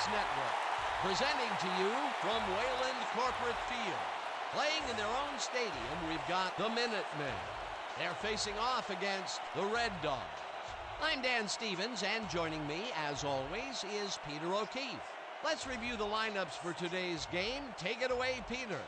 Sports Network, presenting to you from Wayland Corporate Field. Playing in their own stadium, we've got the Minutemen. They're facing off against the Red Dogs. I'm Dan Stevens, and joining me, as always, is Peter O'Keefe. Let's review the lineups for today's game. Take it away, Peter.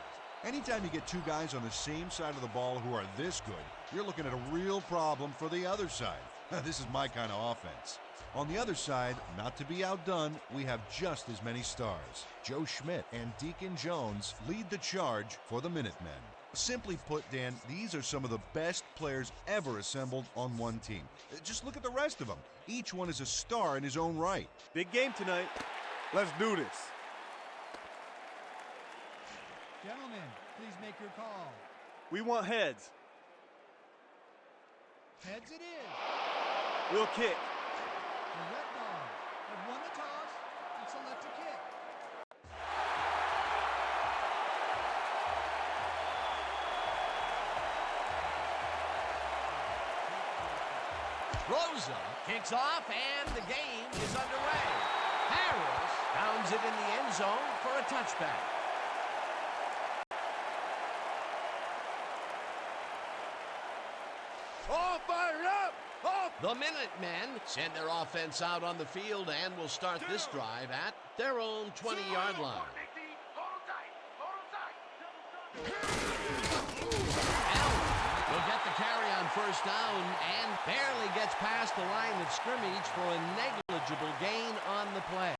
Anytime you get two guys on the same side of the ball who are this good, you're looking at a real problem for the other side. This is my kind of offense. On the other side, not to be outdone, we have just as many stars. Joe Schmidt and Deacon Jones lead the charge for the Minutemen. Simply put, Dan, these are some of the best players ever assembled on one team. Just look at the rest of them. Each one is a star in his own right. Big game tonight. Let's do this. Gentlemen, please make your call. We want heads. Heads it is. We'll kick. The Red Dogs have won the toss and select to kick. Rosa kicks off, and the game is underway. Harris pounds it in the end zone for a touchback. All fired up! The Minutemen send their offense out on the field and will start this drive at their own 20-yard line. Allen will get the carry on first down and barely gets past the line of scrimmage for a negligible gain on the play.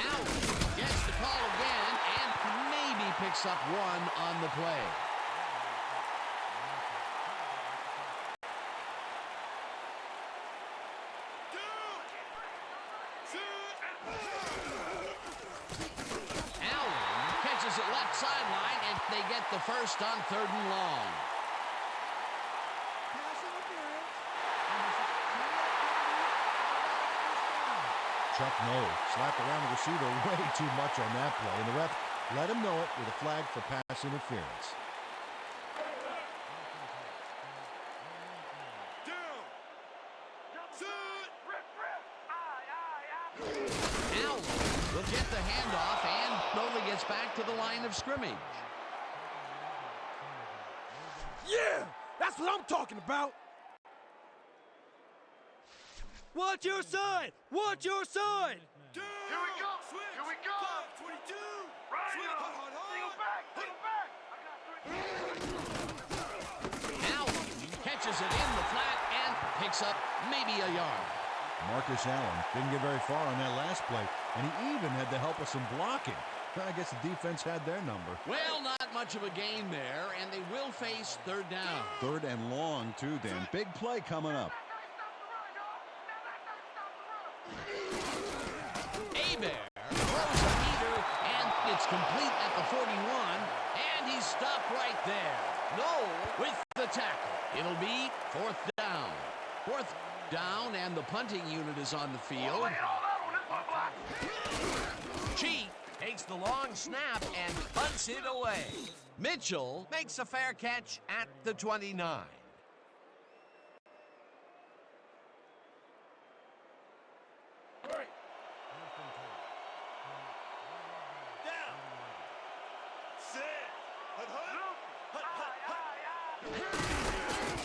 Allen gets the call again and maybe picks up one on the play. Allen catches it left sideline, and they get the first on 3rd and long. Pass interference. Chuck Noll slapped around the receiver way too much on that play, and the ref let him know it with a flag for pass interference. Allen will get the handoff and only gets back to the line of scrimmage. Yeah! That's what I'm talking about! Watch your side! Watch your side! Here we go! Here we go! 22! Right on! Single back! Single back! Allen catches it in the flat and picks up maybe a yard. Marcus Allen didn't get very far on that last play, and he even had the help of some blocking. I guess the defense had their number. Well, not much of a gain there, and they will face 3rd down. 3rd and long, too, Dan. Big play coming up. Bear throws a heater, and it's complete at the 41, and he's stopped right there. Noll with the tackle. It'll be 4th down. 4th down, and the punting unit is on the field. Cheat takes the long snap and punts it away. Mitchell makes a fair catch at the 29.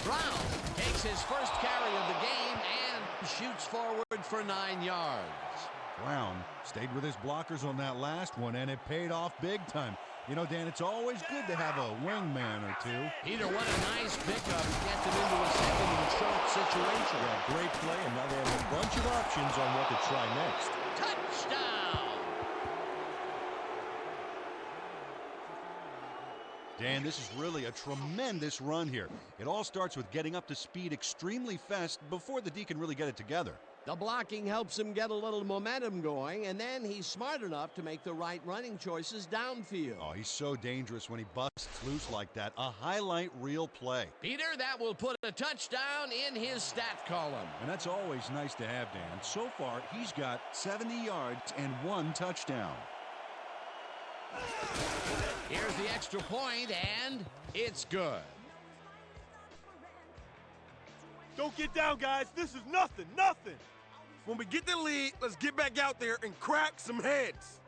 Brown takes his first carry of the game and shoots forward for 9 yards. Brown stayed with his blockers on that last one, and it paid off big time. You know, Dan, it's always good to have a wingman or two. Peter, what a nice pickup to get them into a 2nd and short situation. Yeah, great play, and now they have a bunch of options on what to try next. Touchdown! Dan, this is really a tremendous run here. It all starts with getting up to speed extremely fast before the D can really get it together. The blocking helps him get a little momentum going, and then he's smart enough to make the right running choices downfield. Oh, he's so dangerous when he busts loose like that. A highlight reel play. Peter, that will put a touchdown in his stat column. And that's always nice to have, Dan. So far, he's got 70 yards and 1 touchdown. Here's the extra point, and it's good. Don't get down, guys. This is nothing, nothing. When we get the lead, let's get back out there and crack some heads.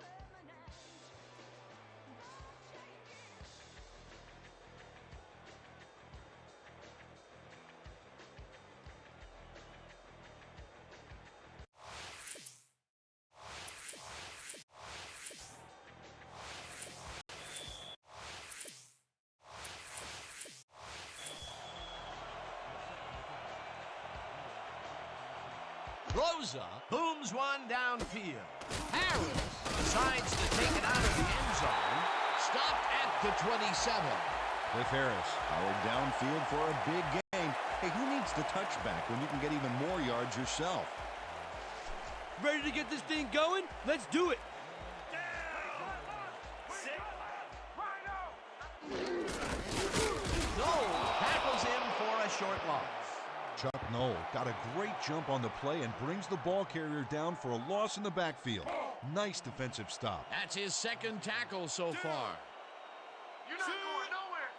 Rosa booms one downfield. Harris decides to take it out of the end zone. Stopped at the 27. Cliff Harris, powered downfield for a big game. Hey, who needs the touchback when you can get even more yards yourself? Ready to get this thing going? Let's do it. Knoll tackles him for a short loss. Chuck Knoll got a great jump on the play and brings the ball carrier down for a loss in the backfield. Nice defensive stop. That's his second tackle so far. You're not going nowhere.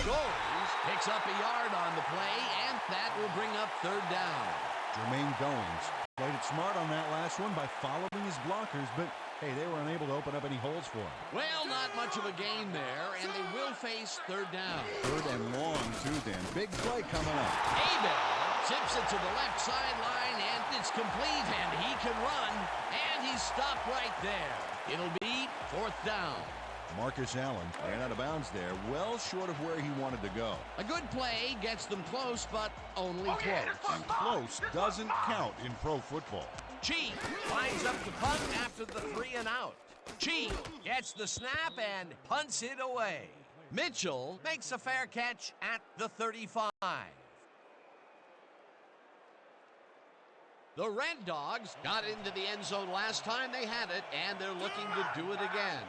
Goals picks up a yard on the play, and that will bring up third down. Jermaine Goins played it smart on that last one by following his blockers, but hey, they were unable to open up any holes for him. Well, not much of a gain there, and they will face third down. Third and long, too, Dan. Big play coming up. Abel zips it to the left sideline, and it's complete, and he can run, and he's stopped right there. It'll be fourth down. Marcus Allen ran out of bounds there, well short of where he wanted to go. A good play gets them close, but only close. And close doesn't count in pro football. Chief lines up the punt after the 3 and out. Chief gets the snap and punts it away. Mitchell makes a fair catch at the 35. The Red Dogs got into the end zone last time they had it, and they're looking to do it again.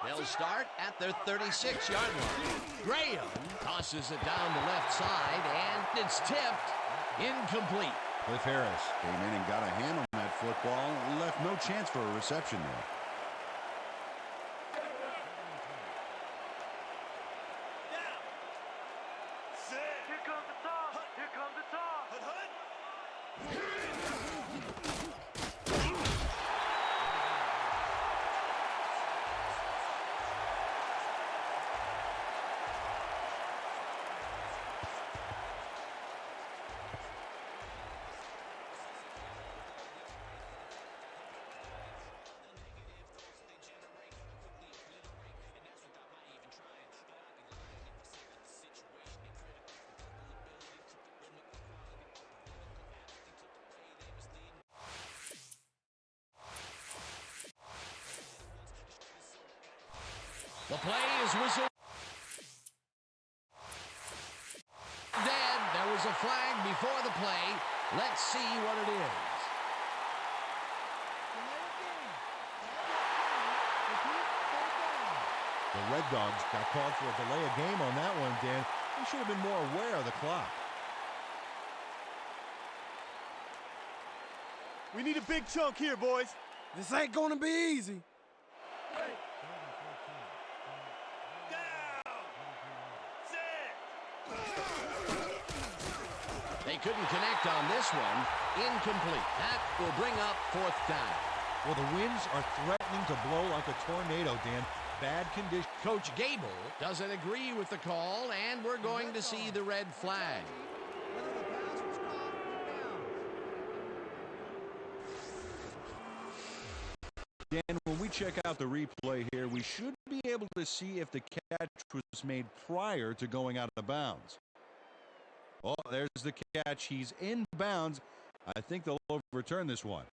They'll start at their 36-yard line. Graham tosses it down the left side, and it's tipped incomplete. Cliff Harris came in and got a hand on that football, left no chance for a reception there. Here comes the toss. Here comes the toss. The play is whistled. Dead. There was a flag before the play. Let's see what it is. The Red Dogs got called for a delay of game on that one, Dan. They should have been more aware of the clock. We need a big chunk here, boys. This ain't gonna be easy. They couldn't connect on this one. Incomplete. That will bring up fourth down. Well, the winds are threatening to blow like a tornado, Dan. Bad condition. Coach Gable doesn't agree with the call, and we're going to see the red flag. Whether the pass was caught or down. Dan, when we check out the replay here, we should be able to see if the catch was made prior to going out of bounds. Oh, there's the catch. He's in bounds. I think they'll overturn this one.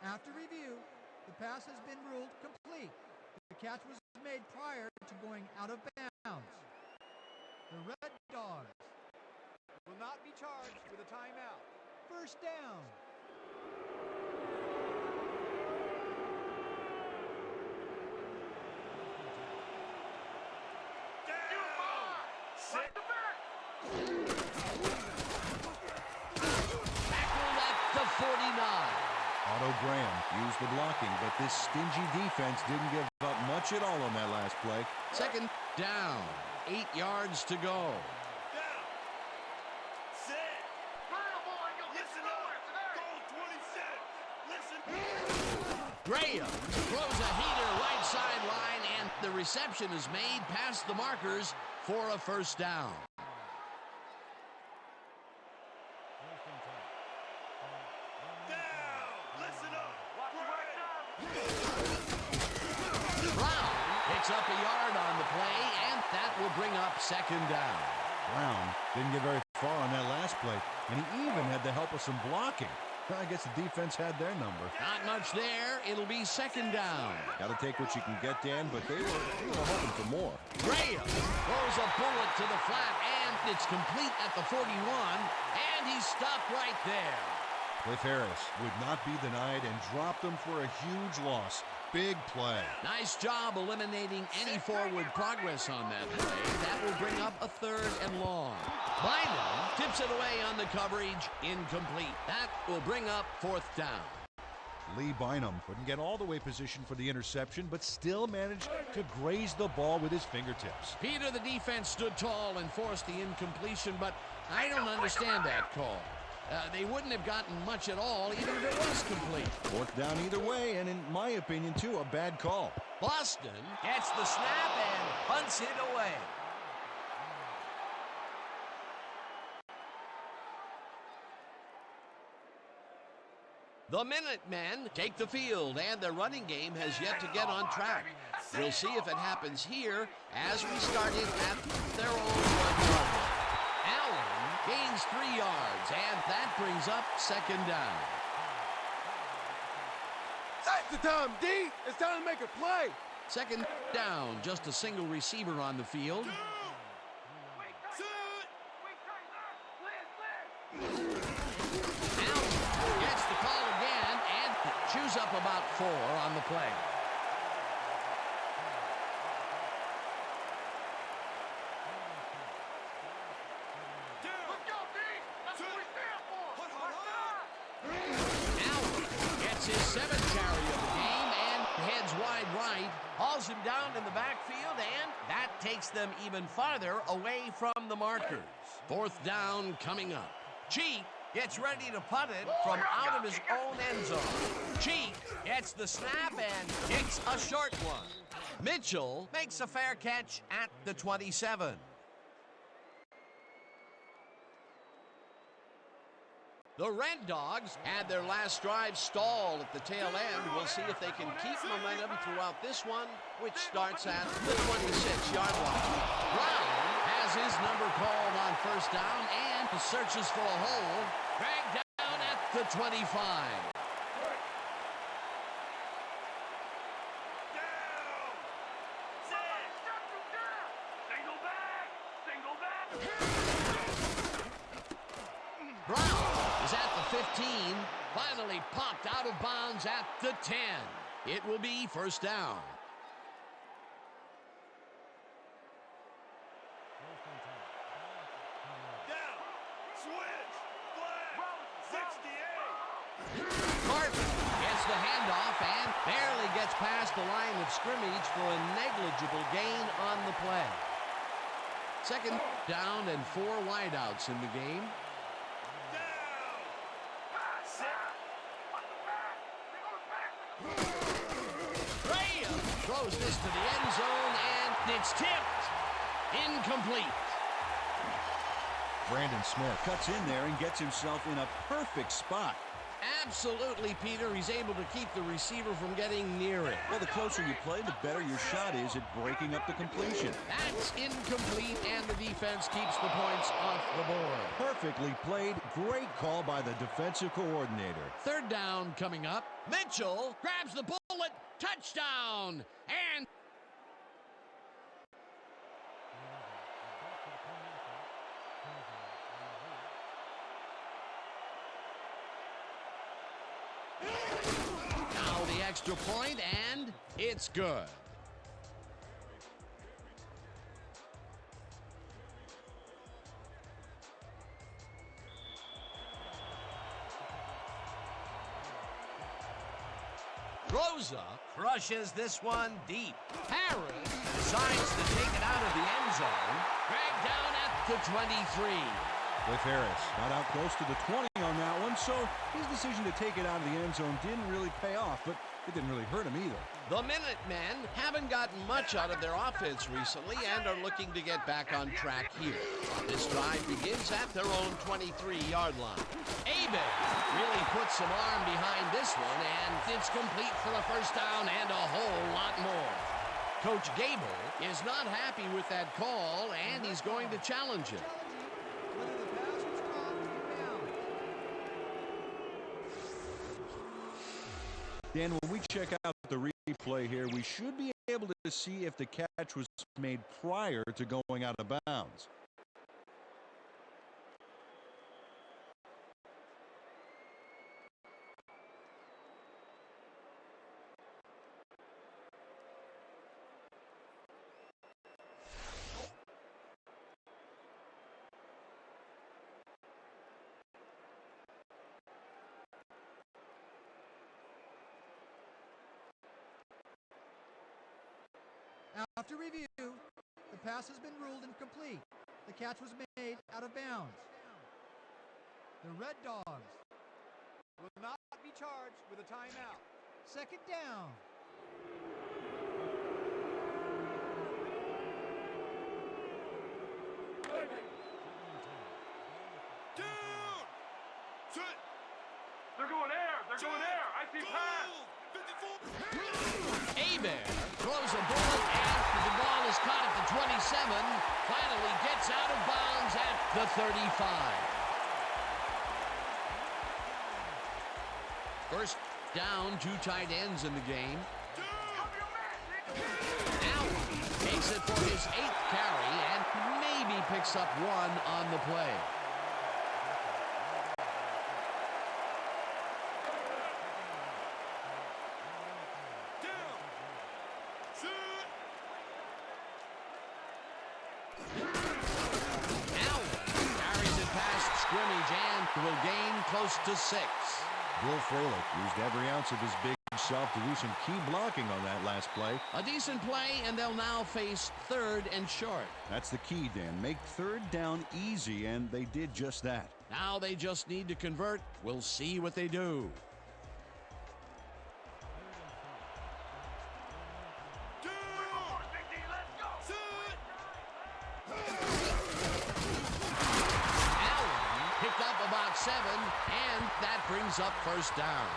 After review, the pass has been ruled complete. The catch was made prior to going out of bounds. The Red Dogs will not be charged with a timeout. First down. Tackle at the 49. Otto Graham used the blocking, but this stingy defense didn't give up much at all on that last play. Second down, 8 yards to go. Graham throws a heater right sideline, and the reception is made past the markers for a first down. Brown picks up a yard on the play, and that will bring up second down. Brown didn't get very far on that last play, and he even had the help of some blocking. I guess the defense had their number. Not much there. It'll be second down. Got to take what you can get, Dan, but they were hoping for more. Graham throws a bullet to the flat, and it's complete at the 41, and he's stopped right there. Cliff Harris would not be denied and dropped them for a huge loss. Big play. Nice job eliminating any forward progress on that play. That will bring up a third and long. Bynum tips it away on the coverage. Incomplete. That will bring up fourth down. Lee Bynum couldn't get all the way positioned for the interception, but still managed to graze the ball with his fingertips. Peter, the defense stood tall and forced the incompletion, but I don't understand that call. They wouldn't have gotten much at all, even if it was complete. Fourth down either way, and in my opinion, too, a bad call. Boston gets the snap and punts it away. The Minutemen take the field, and their running game has yet to get on track. We'll see if it happens here as we start it at their own 1 yard line. Allen gains 3 yards, and that brings up second down. Take the time, D. It's time to make a play. Second down, just a single receiver on the field. Allen gets the call again and chews up about 4 on the play. His 7th carry of the game and heads wide right, hauls him down in the backfield, and that takes them even farther away from the markers. Fourth down coming up. Cheek gets ready to punt it from out of his own end zone. Cheek gets the snap and kicks a short one. Mitchell makes a fair catch at the 27. The Red Dogs had their last drive stall at the tail end. We'll see if they can keep momentum throughout this one, which starts at the 26-yard line. Brown has his number called on first down and searches for a hole. Dragged down at the 25. Brown is at the 15, finally popped out of bounds at the 10. It will be first down. Down, switch, flag, 68. Carter gets the handoff and barely gets past the line of scrimmage for a negligible gain on the play. Second down and 4 wideouts in the game. Graham throws this to the end zone, and it's tipped. Incomplete. Brandon Smith cuts in there and gets himself in a perfect spot. Absolutely, Peter. He's able to keep the receiver from getting near it. Well, the closer you play, the better your shot is at breaking up the completion. That's incomplete, and the defense keeps the points off the board. Perfectly played. Great call by the defensive coordinator. Third down coming up. Mitchell grabs the bullet. Touchdown. And now the extra point, and it's good. Throws up, crushes this one deep. Harris decides to take it out of the end zone. Dragged down at the 23. Cliff Harris got out close to the 20 on that one, so his decision to take it out of the end zone didn't really pay off, but it didn't really hurt him either. The Minutemen haven't gotten much out of their offense recently and are looking to get back on track here. This drive begins at their own 23-yard line. Abe really puts some arm behind this one, and it's complete for a first down and a whole lot more. Coach Gable is not happy with that call, and he's going to challenge it. Whether the pass was caught or bound. Dan, when we check out the replay here, we should be able to see if the catch was made prior to going out of bounds. After review, the pass has been ruled incomplete. The catch was made out of bounds. The Red Dogs will not be charged with a timeout. Second down. Down! Set! They're going air! They're going air! I see pass! 54! Abe throws a bullet after the ball is caught at the 27. Finally gets out of bounds at the 35. First down, 2 tight ends in the game. Allen takes it for his 8th carry and maybe picks up 1 on the play. Will gain close to 6. Will Froelich used every ounce of his big self to do some key blocking on that last play. A decent play, and they'll now face 3rd and short. That's the key, Dan. Make 3rd down easy, and they did just that. Now they just need to convert. We'll see what they do. About 7, and that brings up first down.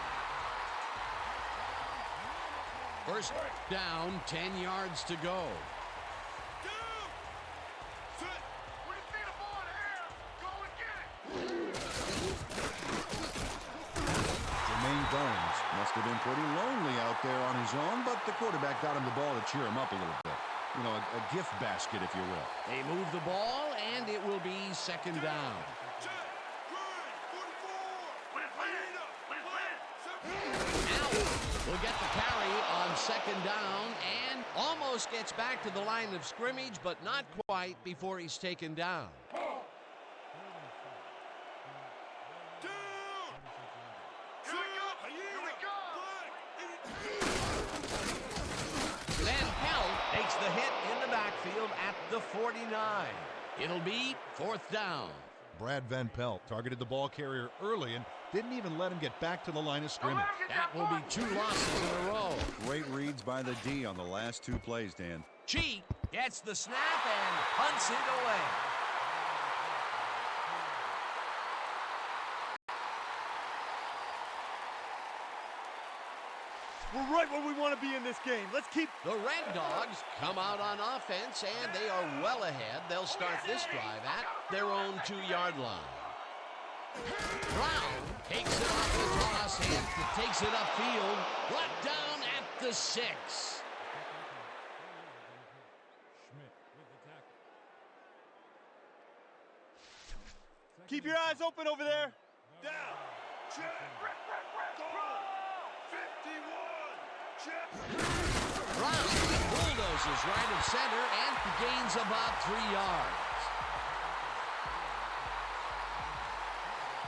First down, 10 yards to go. Jermaine Bones must have been pretty lonely out there on his own, but the quarterback got him the ball to cheer him up a little bit. You know, a gift basket, if you will. They move the ball, and it will be second down. Will get the carry on second down and almost gets back to the line of scrimmage, but not quite before he's taken down. Van Pelt takes the hit in the backfield at the 49. It'll be 4th down. Brad Van Pelt targeted the ball carrier early and didn't even let him get back to the line of scrimmage. That will be 2 losses in a row. Great reads by the D on the last 2 plays, Dan. Cheek gets the snap and punts it away. We're right where we want to be in this game. Let's keep... The Red Dogs come out on offense, and they are well ahead. They'll start this drive at their own 2-yard line. Brown takes it off the toss and takes it upfield. Brought down at the 6. Keep your eyes open over there. Down. Check. Goal. 51. Check. Brown bulldozes right of center and gains about 3 yards.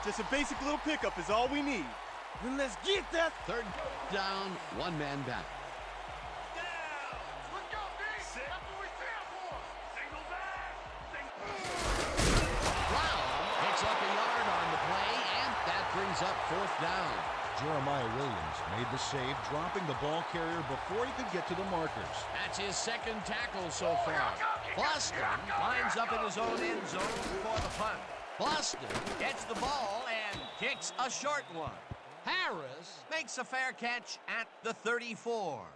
Just a basic little pickup is all we need. Then let's get that. Third down, one man back. Let's go, D. That's what we stand for. Single back. Brown picks up a yard on the play, and that brings up fourth down. Jeremiah Williams made the save, dropping the ball carrier before he could get to the markers. That's his second tackle so far. Boston lines up in his own end zone for the punt. Boston gets the ball and kicks a short one. Harris makes a fair catch at the 34.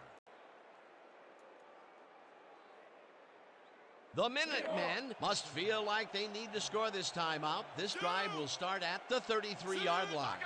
The Minutemen must feel like they need to score this timeout. This drive will start at the 33-yard line.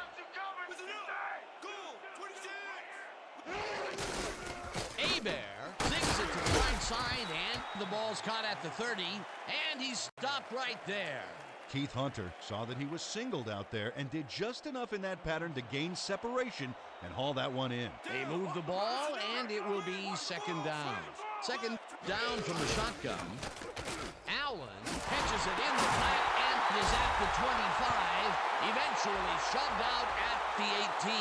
Abear sings it to the right side, and the ball's caught at the 30, and he's stopped right there. Keith Hunter saw that he was singled out there and did just enough in that pattern to gain separation and haul that one in. They move the ball, and it will be second down. Second down from the shotgun. Allen catches it in the flat and is at the 25, eventually shoved out at the 18.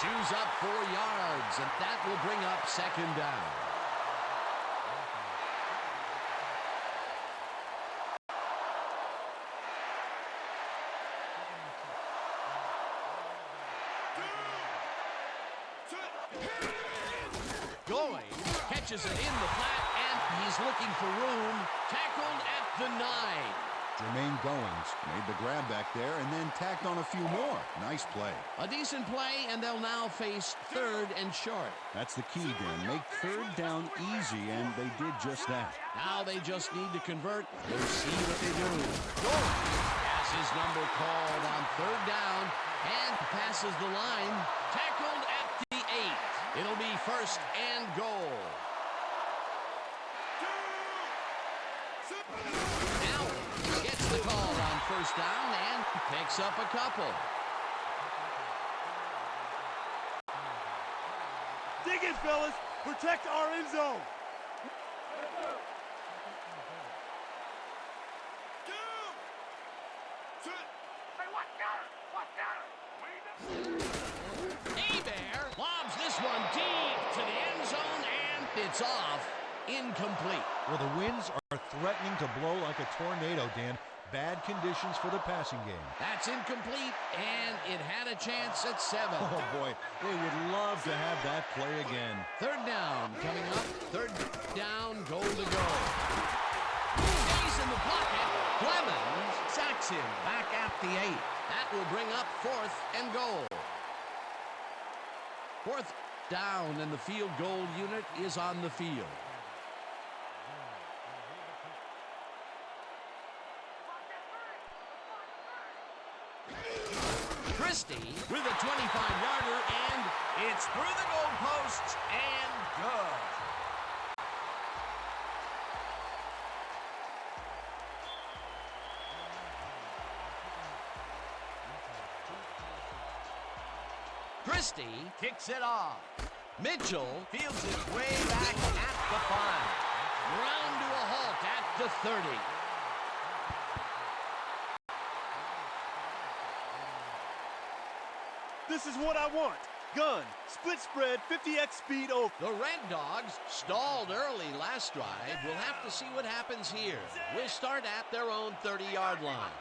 Chews up 4 yards, and that will bring up second down. Going, catches it in the flat, and he's looking for room. Tackled at the 9. Jermaine Goings made the grab back there and then tacked on a few more. Nice play. A decent play, and they'll now face third and short. That's the key, Dan. Make third down easy, and they did just that. Now they just need to convert. We'll see what they do. Goings has his number called on third down and passes the line. Tackled at the 8. It'll be first and goal. The call on first down and picks up a couple. Dig it, fellas. Protect our end zone. Abear lobs this one deep to the end zone, and it's off. Incomplete. Well, the winds are threatening to blow like a tornado, Dan. Bad conditions for the passing game. That's incomplete, and it had a chance at 7. Oh, boy. They would love to have that play again. Third down coming up. Third down, goal to go. Stays in the pocket. Clemens sacks him back at the 8. That will bring up fourth and goal. Fourth down, and the field goal unit is on the field. Christie with a 25-yarder, and it's through the goalposts and good. Christie kicks it off. Mitchell fields it way back at the 5. Round to a halt at the 30. This is what I want. Gun, split spread, 50x speed over. The Red Dogs stalled early last drive. We'll have to see what happens here. We'll start at their own 30-yard line.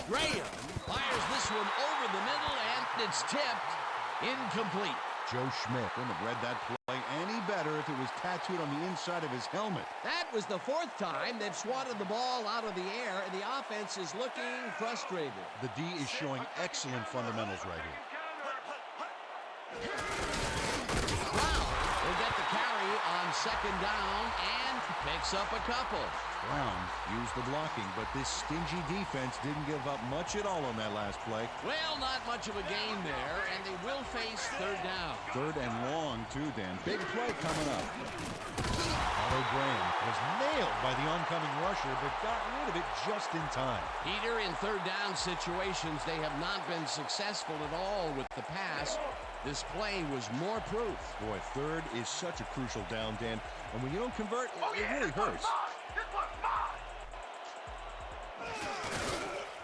Graham fires this one over the middle, and it's tipped. Incomplete. Joe Schmidt wouldn't have read that play any better if it was tattooed on the inside of his helmet. That was the 4th time they've swatted the ball out of the air, and the offense is looking frustrated. The D is showing excellent fundamentals right here. Brown will get the carry on second down and picks up a couple. Brown used the blocking, but this stingy defense didn't give up much at all on that last play. Well, not much of a gain there, and they will face third down. Third and long, too, Dan. Big play coming up. Otto Graham was nailed by the oncoming rusher, but got rid of it just in time. Peter, in third down situations, they have not been successful at all with the pass. This play was more proof. Boy, third is such a crucial down, Dan. And when you don't convert, it really hurts.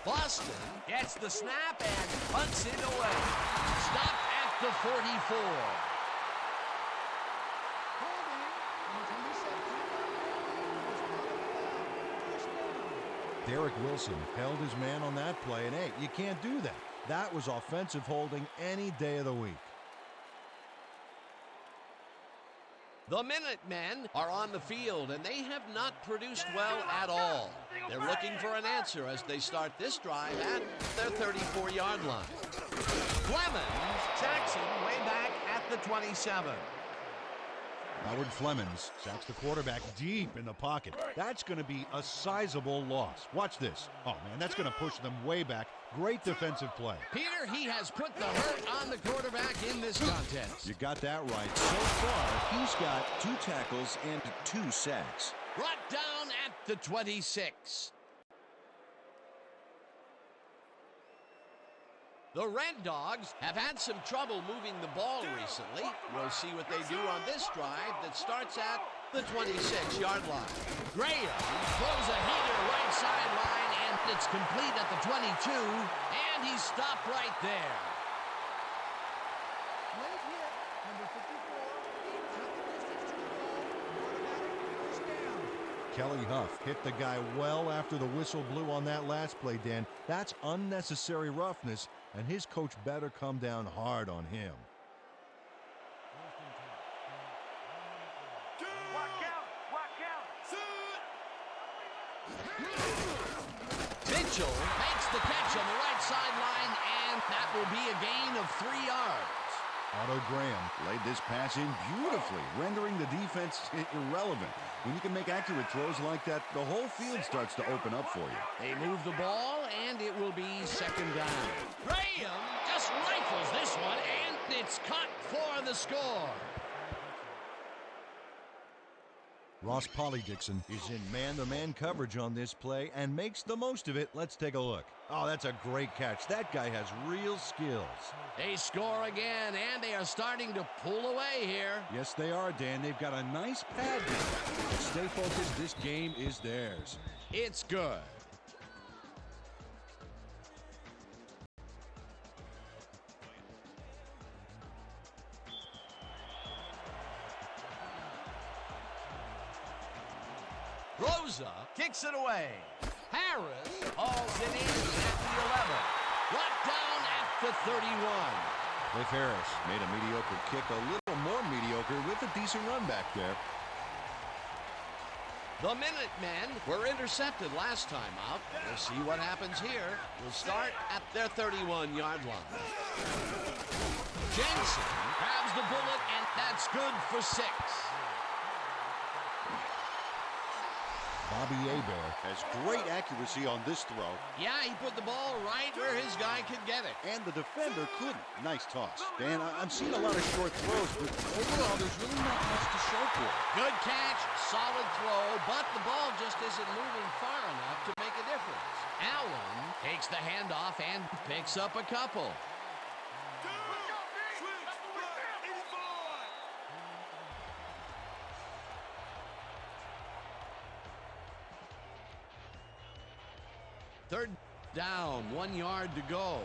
Boston gets the snap and punts it away. Stopped at the 44. Derek Wilson held his man on that play, and hey, you can't do that. That was offensive holding any day of the week. The Minutemen are on the field, and they have not produced well at all. They're looking for an answer as they start this drive at their 34-yard line. Flemings sacks him way back at the 27. Howard Flemings sacks the quarterback deep in the pocket. That's going to be a sizable loss. Watch this. Oh, man, that's going to push them way back. Great defensive play. Peter, he has put the hurt on the quarterback in this contest. You got that right. So far, he's got 2 tackles and 2 sacks. Brought down at the 26. The Red Dogs have had some trouble moving the ball recently. We'll see what they do on this drive that starts at the 26-yard line. Graham throws a heater right sideline, and it's complete at the 22, and he's stopped right there. Late hit, number 54, cut the distance to the ball, automatic first down. Kelly Huff hit the guy well after the whistle blew on that last play, Dan. That's unnecessary roughness, and his coach better come down hard on him. Mitchell makes the catch on the right sideline, and that will be a gain of 3 yards. Otto Graham laid this pass in beautifully, rendering the defense irrelevant. When you can make accurate throws like that, the whole field starts to open up for you. They move the ball, and it will be second down. Graham just rifles this one, and it's caught for the score. Ross Polydixon is in man-to-man coverage on this play and makes the most of it. Let's take a look. Oh, that's a great catch. That guy has real skills. They score again, and they are starting to pull away here. Yes, they are, Dan. They've got a nice pad now. Stay focused. This game is theirs. It's good. Rosa kicks it away. Harris hauls it in at the 11. Brought down at the 31. Cliff Harris made a mediocre kick a little more mediocre with a decent run back there. The Minutemen were intercepted last time out. We'll see what happens here. We'll start at their 31-yard line. Jensen grabs the bullet, and that's good for 6. Bobby Hebert has great accuracy on this throw. Yeah, he put the ball right where his guy could get it. And the defender couldn't. Nice toss. Dan, I'm seeing a lot of short throws, but overall, there's really not much to show for it. Good catch, solid throw, but the ball just isn't moving far enough to make a difference. Allen takes the handoff and picks up a couple. Third down, 1 yard to go.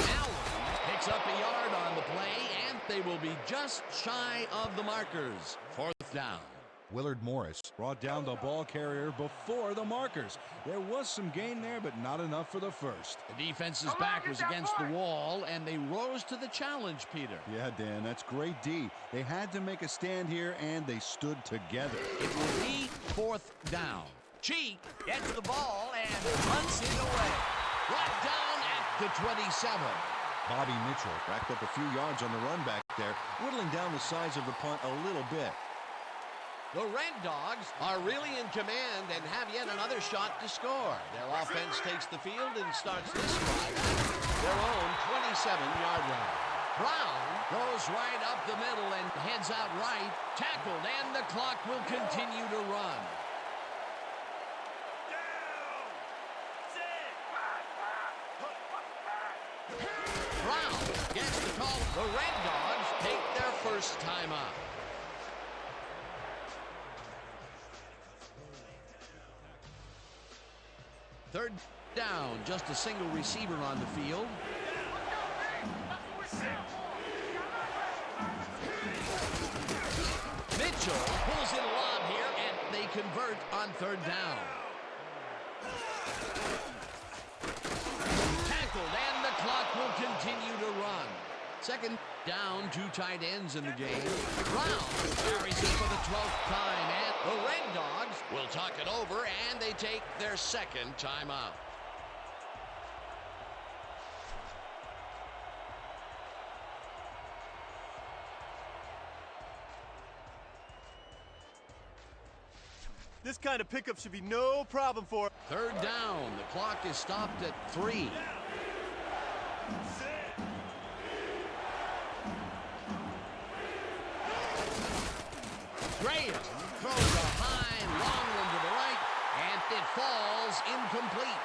Allen picks up a yard on the play, and they will be just shy of the markers. 4th down. Willard Morris brought down the ball carrier before the markers. There was some gain there, but not enough for the first. The defense's back was against the wall, and they rose to the challenge, Peter. Yeah, Dan, that's great D. They had to make a stand here, and they stood together. It will be 4th down. Cheek gets the ball and punts it away. Brought down at the 27. Bobby Mitchell racked up a few yards on the run back there, whittling down the size of the punt a little bit. The Red Dogs are really in command and have yet another shot to score. Their offense takes the field and starts this drive at their own 27-yard line. Brown goes right up the middle and heads out right. Tackled, and the clock will continue to run. Brown gets the call. The Red Dogs take their first time out. Third down, just a single receiver on the field. Mitchell pulls it along here, and they convert on third down. Tackled, and the clock will continue to run. Second down, 2 tight ends in the game. Brown carries it for the 12th time, and the Red Dogs will talk it over, and they take their second timeout. This kind of pickup should be no problem for. Third down. The clock is stopped at 3. Graham throws a high, long one to the right, and it falls incomplete.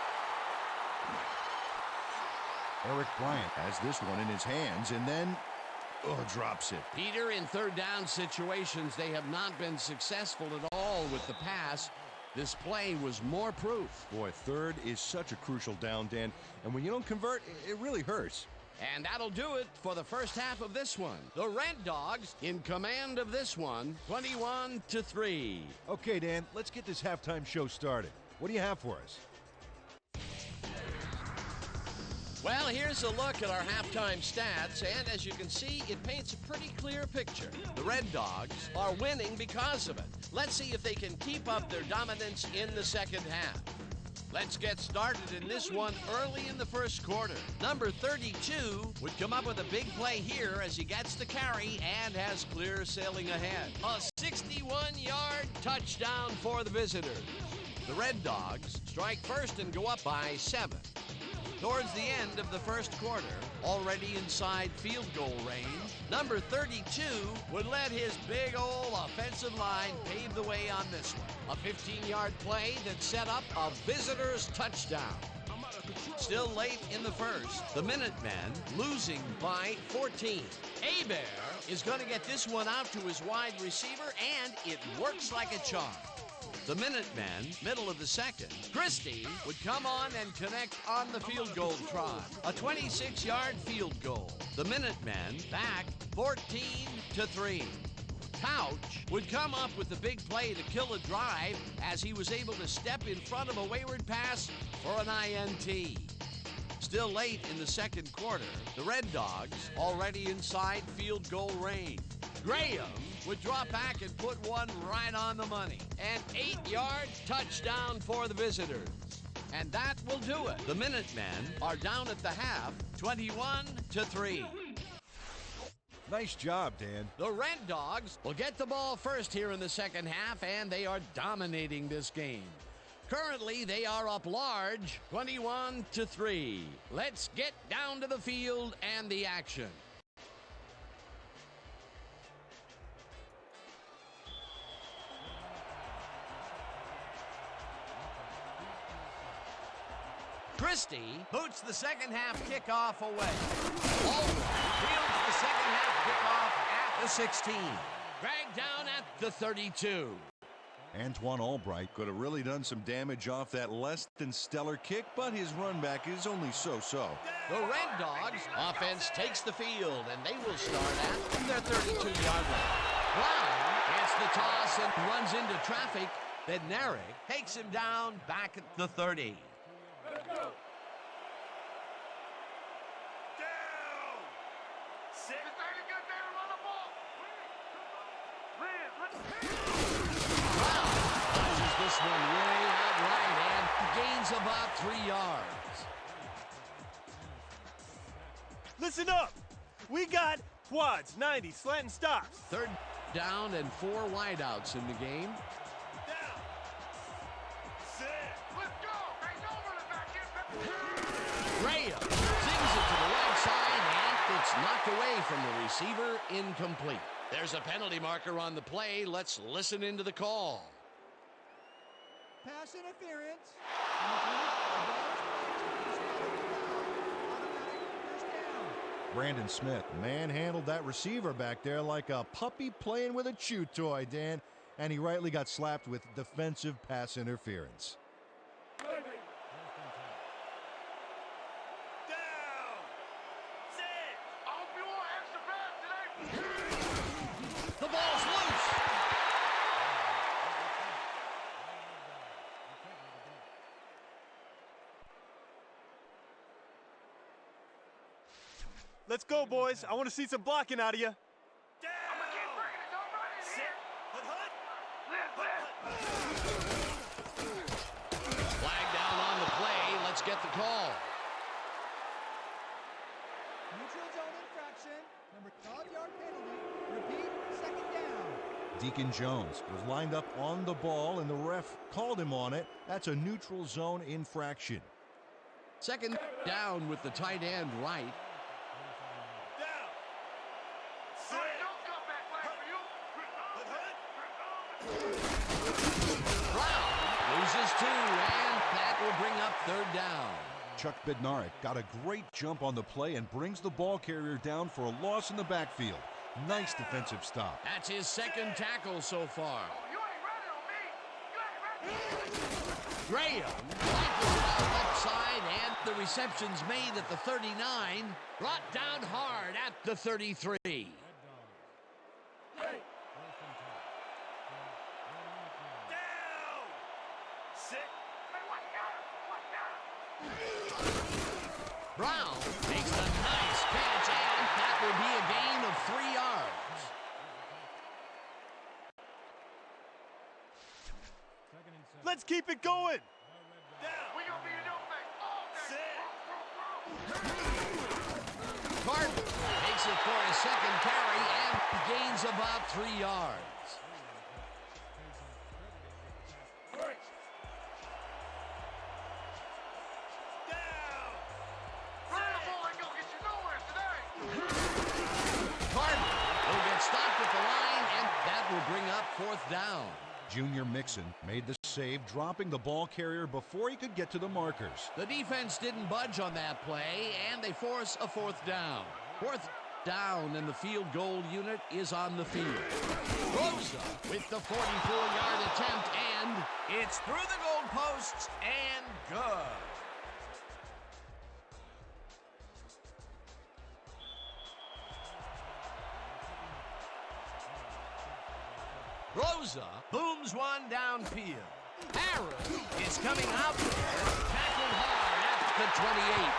Eric Bryant has this one in his hands and then drops it. Peter, in third down situations, they have not been successful at all with the pass. This play was more proof. Boy, third is such a crucial down, Dan, and when you don't convert, it really hurts. And that'll do it for the first half of this one. The Red Dogs in command of this one, 21-3. Okay, Dan, let's get this halftime show started. What do you have for us? Well, here's a look at our halftime stats, and as you can see, it paints a pretty clear picture. The Red Dogs are winning because of it. Let's see if they can keep up their dominance in the second half. Let's get started in this one early in the first quarter. Number 32 would come up with a big play here as he gets the carry and has clear sailing ahead. A 61-yard touchdown for the visitors. The Red Dogs strike first and go up by 7. Towards the end of the first quarter, already inside field goal range, number 32 would let his big old offensive line pave the way on this one. A 15-yard play that set up a visitor's touchdown. Still late in the first, the Minutemen losing by 14. Hebert is going to get this one out to his wide receiver, and it works like a charm. The Minutemen, middle of the second. Christie would come on and connect on the field goal try. A 26-yard field goal. The Minutemen back 14-3. Couch would come up with the big play to kill a drive as he was able to step in front of a wayward pass for an INT. Still late in the second quarter, the Red Dogs already inside field goal range. Graham would drop back and put one right on the money. An 8-yard touchdown for the visitors. And that will do it. The Minutemen are down at the half, 21-3. Nice job, Dan. The Red Dogs will get the ball first here in the second half, and they are dominating this game. Currently, they are up large, 21-3. Let's get down to the field and the action. Christie boots the second half kickoff away. Albright fields the second half kickoff at the 16. Dragged down at the 32. Antoine Albright could have really done some damage off that less than stellar kick, but his run back is only so-so. The Red Dogs offense takes the field, and they will start at their 32-yard line. Brown gets the toss and runs into traffic. Then Narek takes him down back at the 30. Let's go. Down. 6. Get there and run the ball. Brown punches this one way out right and gains about 3 yards. Listen up. We got quads, 90, slant and stops. Third down and 4 wideouts in the game. Down. Sit. Let's go. Hey, over the back in. Graham zings it to the right side, and it's knocked away from the receiver, incomplete. There's a penalty marker on the play. Let's listen into the call. Pass interference. Brandon Smith manhandled that receiver back there like a puppy playing with a chew toy, Dan, and he rightly got slapped with defensive pass interference. Down. Sit. I hope you all extra bad today. The ball's loose. Let's go, boys. I want to see some blocking out of you. Down. I'm gonna keep bringing it. Don't run in here. Flag down on the play. Let's get the call. Neutral zone infraction. Number 12-yard penalty. Repeat, second down. Deacon Jones was lined up on the ball, and the ref called him on it. That's a neutral zone infraction. Second down with the tight end right. Down. Sit. Don't come back like for you. Brown loses 2, and that will bring up 3rd down. Chuck Bednarik got a great jump on the play and brings the ball carrier down for a loss in the backfield. Nice defensive stop. That's his 2nd tackle so far. You ain't running on me. You ain't running. Graham rifles it out left side, and the reception's made at the 39. Brought down hard at the 33. Down. Sit. Hey, watch out. Brown makes a nice catch, and that will be a gain of 3 yards. Let's keep it going. Down. We gonna be a new thing. Sit. Carter takes it for a 2nd carry and gains about 3 yards. Down. Run the ball ain't gonna get you nowhere today. Carter will get stopped at the line, and that will bring up 4th down. Junior Mixon made the save, dropping the ball carrier before he could get to the markers. The defense didn't budge on that play, and they force a 4th down. 4th down, and the field goal unit is on the field. Rosa with the 44-yard attempt, and it's through the goalposts and good. Rosa booms one downfield. Harris is coming out there, tackled hard at the 28.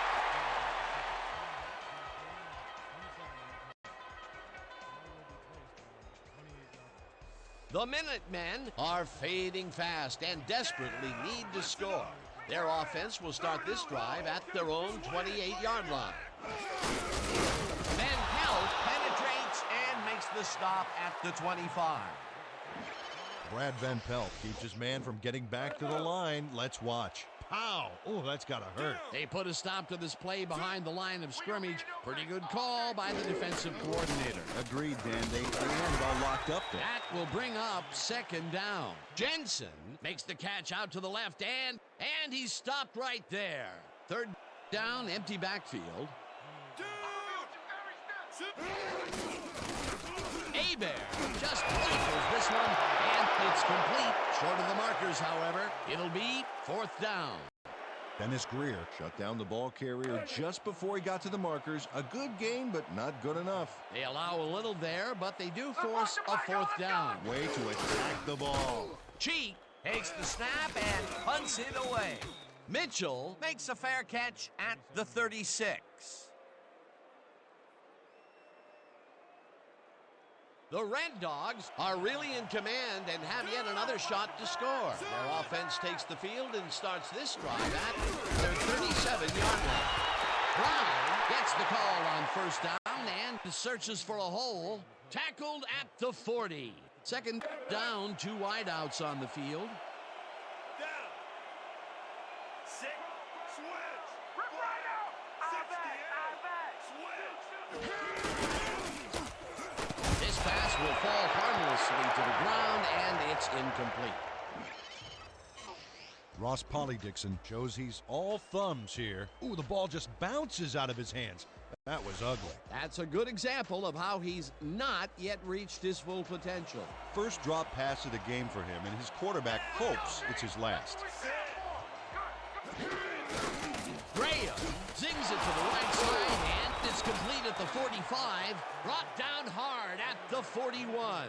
The Minutemen are fading fast and desperately need to score. Their offense will start this drive at their own 28-yard line. Van Pelt penetrates and makes the stop at the 25. Brad Van Pelt keeps his man from getting back to the line. Let's watch. Pow! Oh, that's gotta hurt. They put a stop to this play behind the line of scrimmage. Pretty good call by the defensive coordinator. Agreed, Dan. They got locked up there. That will bring up 2nd down. Jensen makes the catch out to the left, and he's stopped right there. 3rd down, empty backfield. Abear just rifles this one, and it's complete. Short of the markers, however. It'll be 4th down. Dennis Greer shut down the ball carrier just before he got to the markers. A good gain, but not good enough. They allow a little there, but they do force a 4th down. Way to attack the ball. Cheek takes the snap and punts it away. Mitchell makes a fair catch at the 36. The Red Dogs are really in command and have yet another shot to score. Their offense takes the field and starts this drive at their 37-yard line. Brown gets the call on 1st down and searches for a hole. Tackled at the 40. Second down, 2 wideouts on the field. Down. 6. Switch. Rip right out. 68. Switch. This pass will fall harmlessly to the ground, and it's incomplete. Ross Polydixon shows he's all thumbs here. Ooh, the ball just bounces out of his hands. That was ugly. That's a good example of how he's not yet reached his full potential. First drop pass of the game for him, and his quarterback hopes it's his last. Graham zings it to the right side, and it's complete at the 45. Brought down hard at the 41.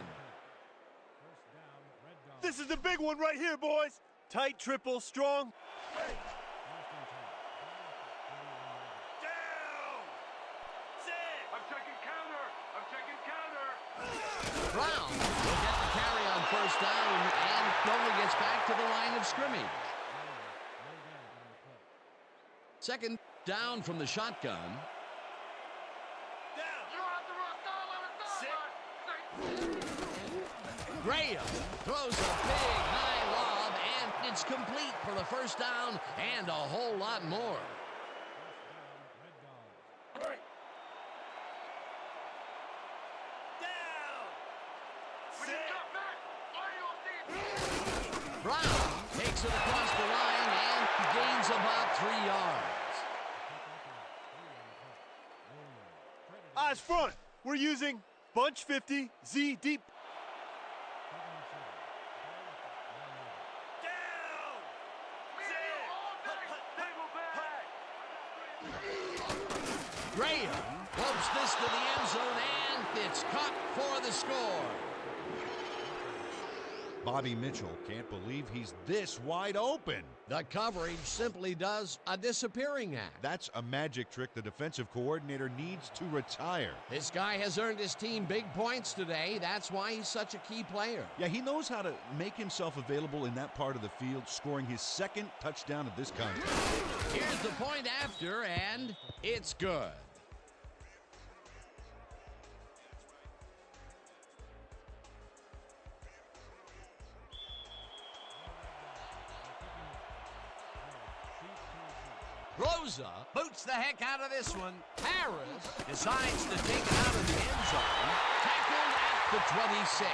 This is the big one right here, boys. Tight triple, strong. Brown will get the carry on first down and only gets back to the line of scrimmage. Second down from the shotgun. Graham throws a big high lob, and it's complete for the first down and a whole lot more. Brown takes it across the line and gains about 3 yards. Eyes front. We're using bunch 50, Z deep. Graham lobes this to the end zone, and it's caught for the score. Bobby Mitchell can't believe he's this wide open. The coverage simply does a disappearing act. That's a magic trick the defensive coordinator needs to retire. This guy has earned his team big points today. That's why he's such a key player. Yeah, he knows how to make himself available in that part of the field, scoring his second touchdown of this contest. Here's the point after, and it's good. Rosa boots the heck out of this one. Harris decides to take it out of the end zone. Tackled at the 26.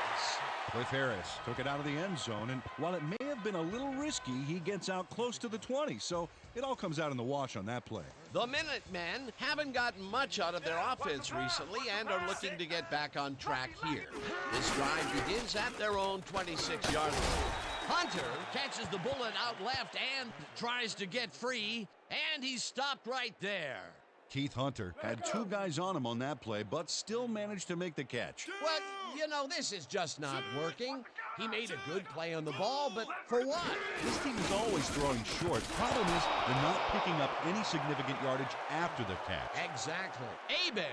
Cliff Harris took it out of the end zone, and while it may have been a little risky, he gets out close to the 20, so it all comes out in the wash on that play. The Minutemen haven't gotten much out of their offense recently and are looking to get back on track here. This drive begins at their own 26-yard line. Hunter catches the bullet out left and tries to get free, and he's stopped right there. Keith Hunter had 2 guys on him on that play, but still managed to make the catch. Well, you know, this is just not working. He made a good play on the ball, but for what? This team is always throwing short. Problem is, they're not picking up any significant yardage after the catch. Exactly. Hebert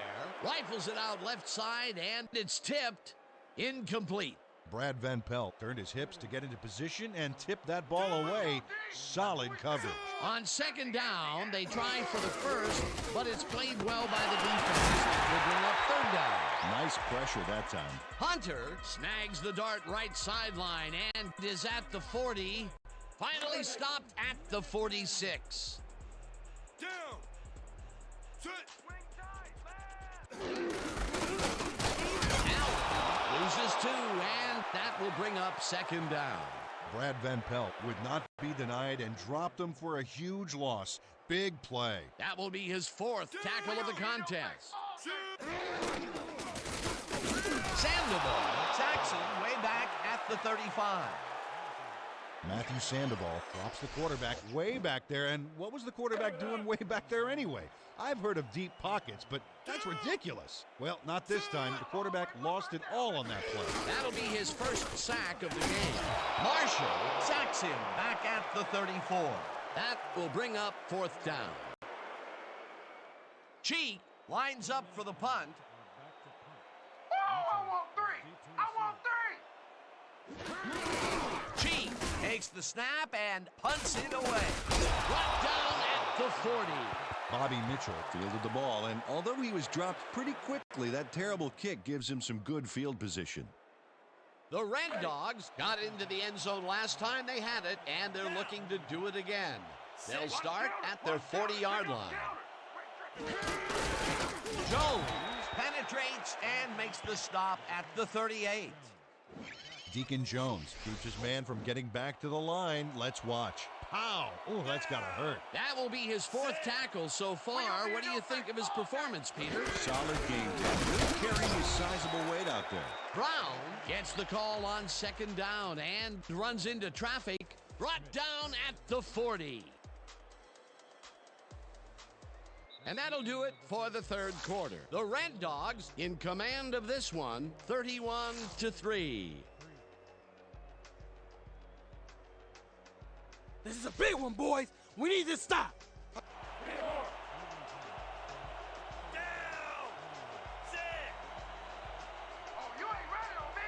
rifles it out left side, and it's tipped. Incomplete. Brad Van Pelt turned his hips to get into position and tipped that ball away. Solid coverage. On second down, they try for the first, but it's played well by the defense. That will bring up third down. Nice pressure that time. Hunter snags the dart right sideline and is at the 40. Finally stopped at the 46. Down. Allen loses 2, and that will bring up second down. Brad Van Pelt would not be denied and dropped him for a huge loss. Big play. That will be his 4th tackle of the contest. Sandoval sacks him way back at the 35. Matthew Sandoval drops the quarterback way back there, and what was the quarterback doing way back there anyway? I've heard of deep pockets, but that's ridiculous. Well, not this time. The quarterback lost it all on that play. That'll be his first sack of the game. Marshall sacks him back at the 34. That will bring up 4th down. Cheek lines up for the punt. Oh, I want 3. Cheek takes the snap and punts it away. Brought down at the 40. Bobby Mitchell fielded the ball, and although he was dropped pretty quickly, that terrible kick gives him some good field position. The Red Dogs got into the end zone last time they had it, and they're looking to do it again. They'll start at their 40-yard line. Jones penetrates and makes the stop at the 38. Deacon Jones keeps his man from getting back to the line. Let's watch. Pow! Oh, that's gotta hurt. That will be his 4th tackle so far. What do you think of his performance, Peter? Solid game. Really carrying his sizable weight out there. Brown gets the call on 2nd down and runs into traffic. Brought down at the 40. And that'll do it for the 3rd quarter. The Red Dogs in command of this one, 31-3. This is a big one, boys. We need to stop. Down. 6. Oh, you ain't running on me.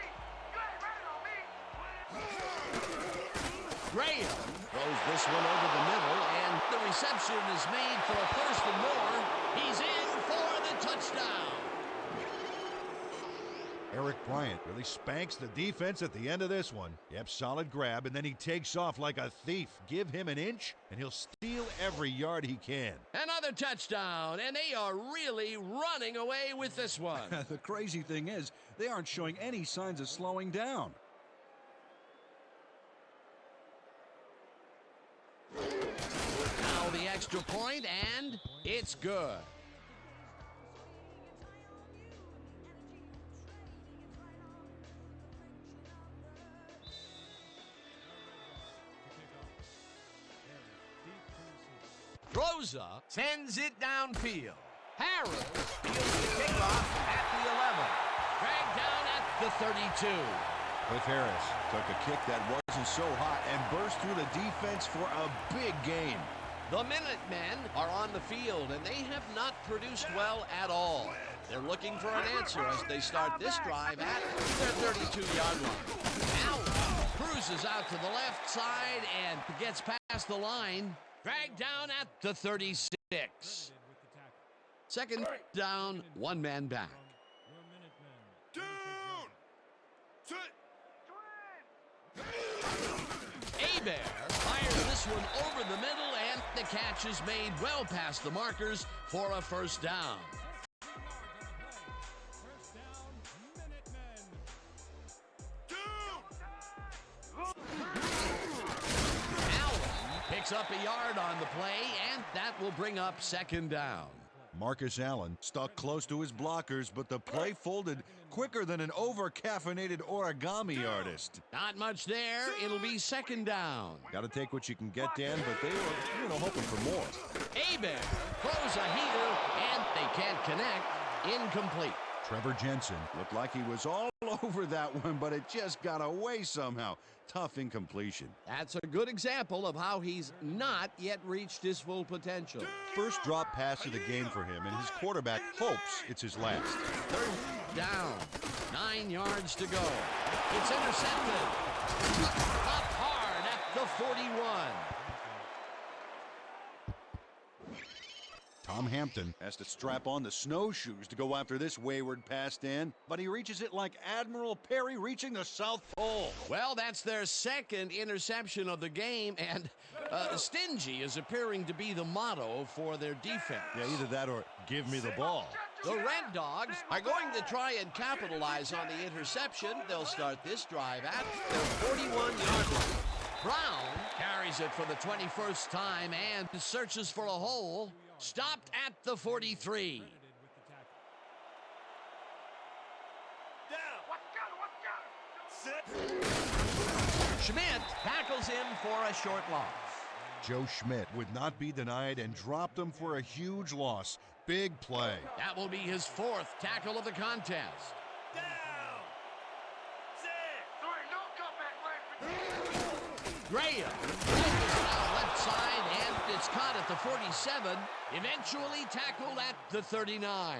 You ain't running on me. Graham throws this one over the middle, and the reception is made for a 1st and more. He's in for the touchdown. Eric Bryant really spanks the defense at the end of this one. Yep, solid grab, and then he takes off like a thief. Give him an inch, and he'll steal every yard he can. Another touchdown, and they are really running away with this one. The crazy thing is, they aren't showing any signs of slowing down. Now the extra point, and it's good. Rosa sends it downfield. Harris fields the kickoff at the 11. Dragged down at the 32. Cliff Harris took a kick that wasn't so hot and burst through the defense for a big gain. The Minutemen are on the field, and they have not produced well at all. They're looking for an answer as they start this drive at their 32-yard line. Allen cruises out to the left side and gets past the line. Dragged down at the 36. 2nd down, 1 man back. Down. Hebert fires this one over the middle, and the catch is made well past the markers for a 1st down. Picks up a yard on the play, and that will bring up 2nd down. Marcus Allen stuck close to his blockers, but the play folded quicker than an over-caffeinated origami artist. Not much there. It'll be 2nd down. Got to take what you can get, Dan, but they were, hoping for more. Hebert throws a heater, and they can't connect. Incomplete. Trevor Jensen looked like he was all over that one, but it just got away somehow. Tough incompletion. That's a good example of how he's not yet reached his full potential. First drop pass of the game for him, and his quarterback hopes it's his last. 3rd down. 9 yards to go. It's intercepted. Up hard at the 41. Tom Hampton has to strap on the snowshoes to go after this wayward pass, Dan, but he reaches it like Admiral Perry reaching the South Pole. Well, that's their 2nd interception of the game, and stingy is appearing to be the motto for their defense. Yeah, either that or give me the ball. The Red Dogs are going to try and capitalize on the interception. They'll start this drive at their 41-yard line. Brown carries it for the 21st time and searches for a hole. Stopped at the 43. Schmidt tackles him for a short loss. Joe Schmidt would not be denied and dropped him for a huge loss. Big play. That will be his 4th tackle of the contest. Graham tackles it out left side, and it's caught at the 47, eventually tackled at the 39.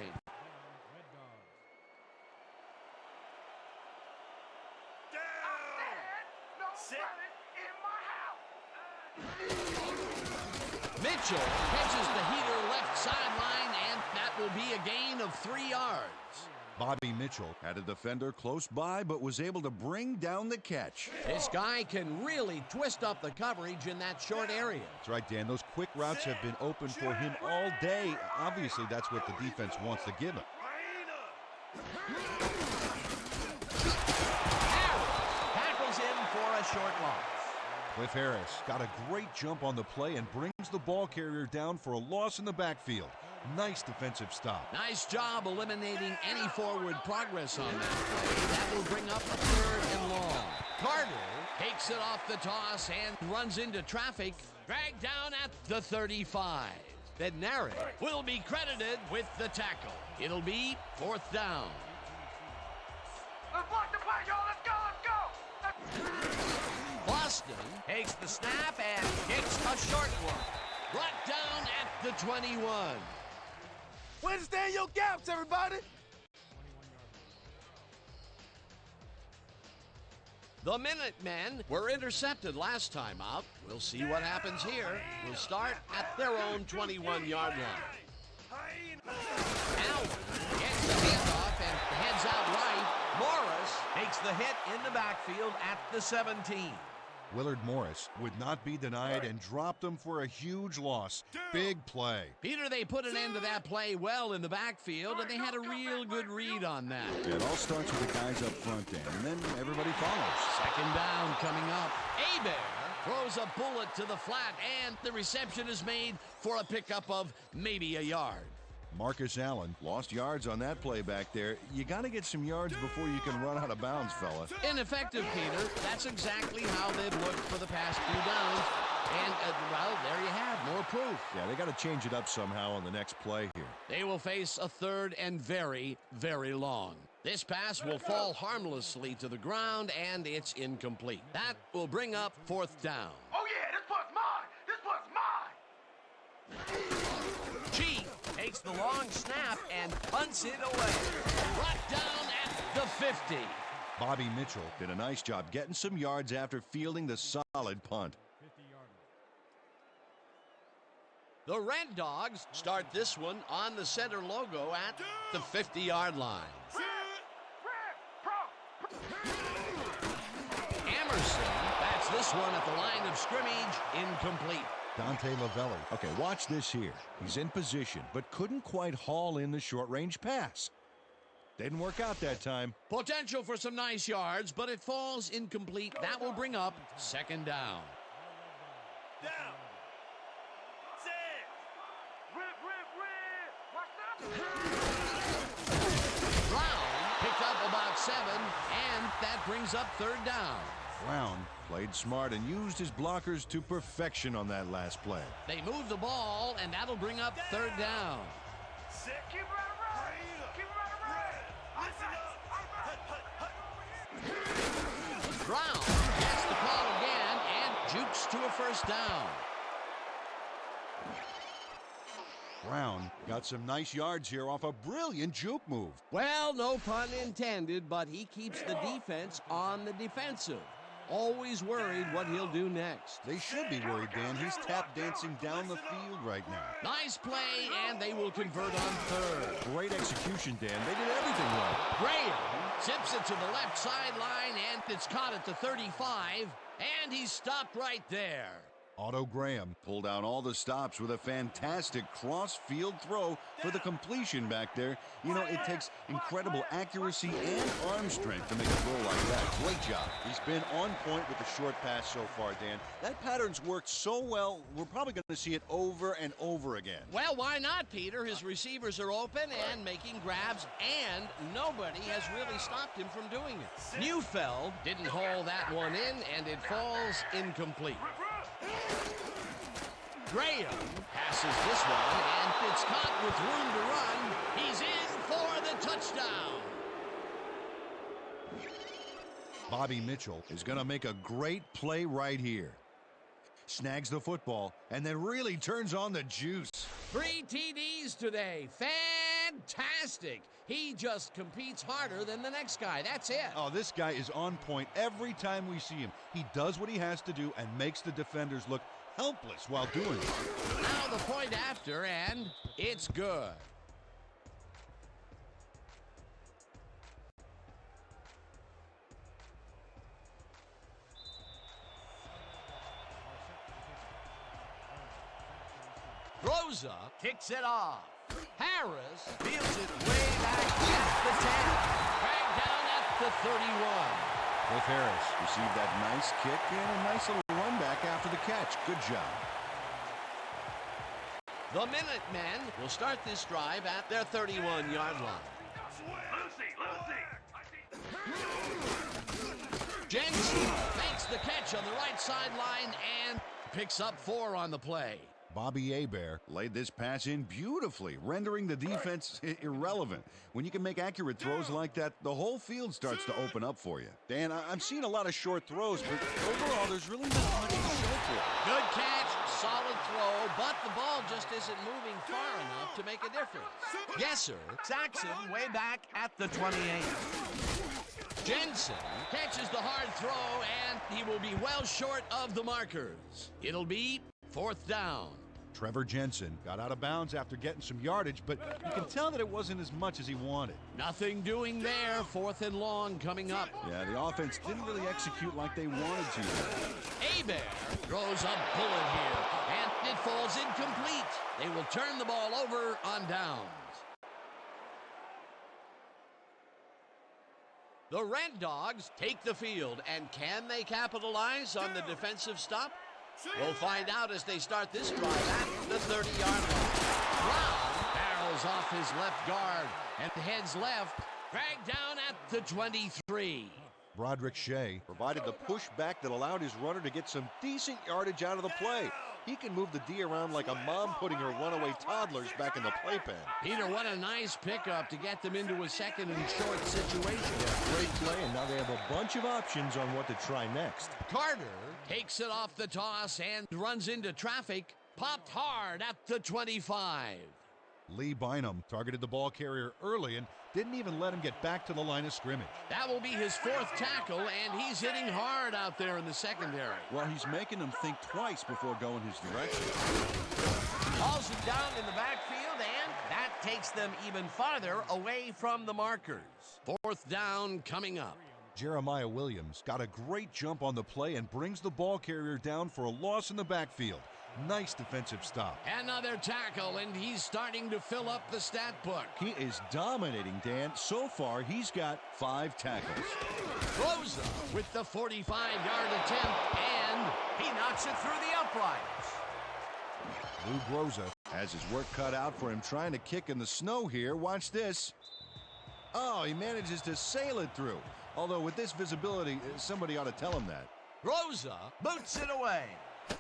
Mitchell catches the heater left Bobby Mitchell had a defender close by, but was able to bring down the catch. This guy can really twist up the coverage in that short area. That's right, Dan. Those quick routes have been open for him all day. Obviously, that's what the defense wants to give him. Tackles him for a short loss. Cliff Harris got a great jump on the play and brings the ball carrier down for a loss in the backfield. Nice defensive stop. Nice job eliminating any forward progress on that play. That will bring up a third and long. Carter takes it off the toss and runs into traffic. Dragged down at the 35. Bednarik will be credited with the tackle. It'll be 4th down. Let's block the play, y'all. Let's go. Boston takes the snap and kicks a short one. Brought down at the 21. Way to stand your gaps, everybody. The Minutemen were intercepted last time out. We'll see what happens here. We'll start at their own 21-yard line. Allen gets the handoff and heads out right. Morris takes the hit in the backfield at the 17. Willard Morris would not be denied and dropped him for a huge loss. Big play. Peter, they put an end to that play well in the backfield, and they had a real good read on that. Yeah, it all starts with the guys up front, Dan, and then everybody follows. 2nd down coming up. Hebert throws a bullet to the flat, and the reception is made for a pickup of maybe a yard. Marcus Allen lost yards on that play back there. You got to get some yards before you can run out of bounds, fella. Ineffective, Peter. That's exactly how they've looked for the past few downs. And, well, there you have more proof. Yeah, they got to change it up somehow on the next play here. They will face a 3rd and very, very long. This pass will fall harmlessly to the ground, and it's incomplete. That will bring up 4th down. Oh, yeah, this punt's mine. This punt's mine. Chief takes the long snap and punts it away. Brought down at the 50. Bobby Mitchell did a nice job getting some yards after fielding the solid punt. The Red Dogs start this one on the center logo at the 50-yard line. Emerson bats this one at the line of scrimmage, incomplete. Dante Lavelli. Okay, watch this here. He's in position, but couldn't quite haul in the short-range pass. Didn't work out that time. Potential for some nice yards, but it falls incomplete. That will bring up 2nd down. Down. Set. Rip. Watch that. Brown picked up about 7, and that brings up 3rd down. Brown played smart and used his blockers to perfection on that last play. They move the ball, and that'll bring up 3rd down. Set. Keep it right. Keep it right. Listen up. Brown gets the call again and jukes to a 1st down. Brown got some nice yards here off a brilliant juke move. Well, no pun intended, but he keeps the defense on the defensive. Always worried what he'll do next. They should be worried, Dan. He's tap dancing down the field right now. Nice play, and they will convert on 3rd. Great execution, Dan. They did everything right. Graham zips it to the left sideline, and it's caught at the 35, and he's stopped right there. Otto Graham pulled out all the stops with a fantastic cross-field throw for the completion back there. You know, it takes incredible accuracy and arm strength to make a throw like that. Great job. He's been on point with the short pass so far, Dan. That pattern's worked so well, we're probably going to see it over and over again. Well, why not, Peter? His receivers are open and making grabs, and nobody has really stopped him from doing it. Neufeld didn't haul that one in, and it falls incomplete. Graham passes this one, and it's caught with room to run. He's in for the touchdown. Bobby Mitchell is going to make a great play right here. Snags the football and then really turns on the juice. 3 TDs today. Fantastic. He just competes harder than the next guy. That's it. Oh, this guy is on point every time we see him. He does what he has to do and makes the defenders look helpless while doing it. Now the point after, and it's good. Rosa kicks it off. Harris fields it way back at the 10. Dragged down at the 31. Cliff Harris received that nice kick and a nice little run back after the catch. Good job. The Minutemen will start this drive at their 31-yard line. Jensen makes the catch on the right sideline and picks up 4 on the play. Bobby Hebert laid this pass in beautifully, rendering the defense irrelevant. When you can make accurate throws like that, the whole field starts to open up for you. Dan, I'm seeing a lot of short throws, but overall, there's really not much to show for it. Good catch, solid throw, but the ball just isn't moving far enough to make a difference. Gesser sacks him way back at the 28. Jensen catches the hard throw, and he will be well short of the markers. It'll be 4th down. Trevor Jensen got out of bounds after getting some yardage, but you can tell that it wasn't as much as he wanted. Nothing doing there. 4th and long coming up. Yeah, the offense didn't really execute like they wanted to. Hebert throws a bullet here, and it falls incomplete. They will turn the ball over on downs. The Red Dogs take the field, and can they capitalize on the defensive stop? We'll find out as they start this drive at the 30-yard line. Brown barrels off his left guard and heads left, dragged down at the 23. Broderick Shea provided the pushback that allowed his runner to get some decent yardage out of the play. He can move the D around like a mom putting her runaway toddlers back in the playpen. Peter, what a nice pickup to get them into a 2nd and short situation. Yeah, great play, and now they have a bunch of options on what to try next. Carter takes it off the toss and runs into traffic. Popped hard at the 25. Lee Bynum targeted the ball carrier early and didn't even let him get back to the line of scrimmage. That will be his 4th tackle, and he's hitting hard out there in the secondary. Well, he's making them think twice before going his direction. Hauls it down in the backfield, and that takes them even farther away from the markers. 4th down coming up. Jeremiah Williams got a great jump on the play and brings the ball carrier down for a loss in the backfield. Nice defensive stop. Another tackle, and he's starting to fill up the stat book. He is dominating, Dan. So far, he's got 5 tackles. Rosa with the 45-yard attempt, and he knocks it through the uprights. Lou Groza has his work cut out for him trying to kick in the snow here. Watch this. Oh, he manages to sail it through. Although with this visibility, somebody ought to tell him that. Rosa boots it away.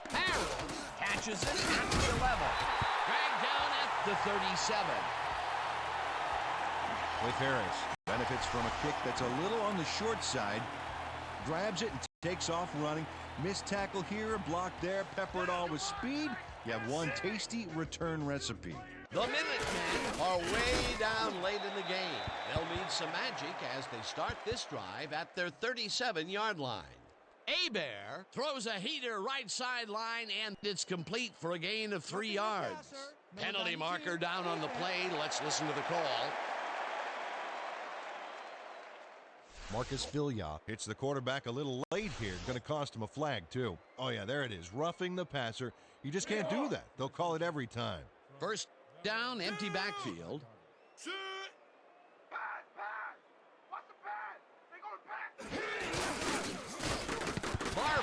Harris catches it at the 11. Dragged down at the 37. Cliff Harris benefits from a kick that's a little on the short side. Grabs it and takes off running. Missed tackle here, block there, pepper it all with speed. You have one tasty return recipe. The Minutemen are way down late in the game. They'll need some magic as they start this drive at their 37-yard line. Hebert throws a heater right sideline, and it's complete for a gain of 3 yards. Penalty marker down on the play. Let's listen to the call. Marcus Villia hits the quarterback a little late here. Going to cost him a flag, too. Oh, yeah, there it is. Roughing the passer. You just can't do that. They'll call it every time. 1st down, empty backfield. Barber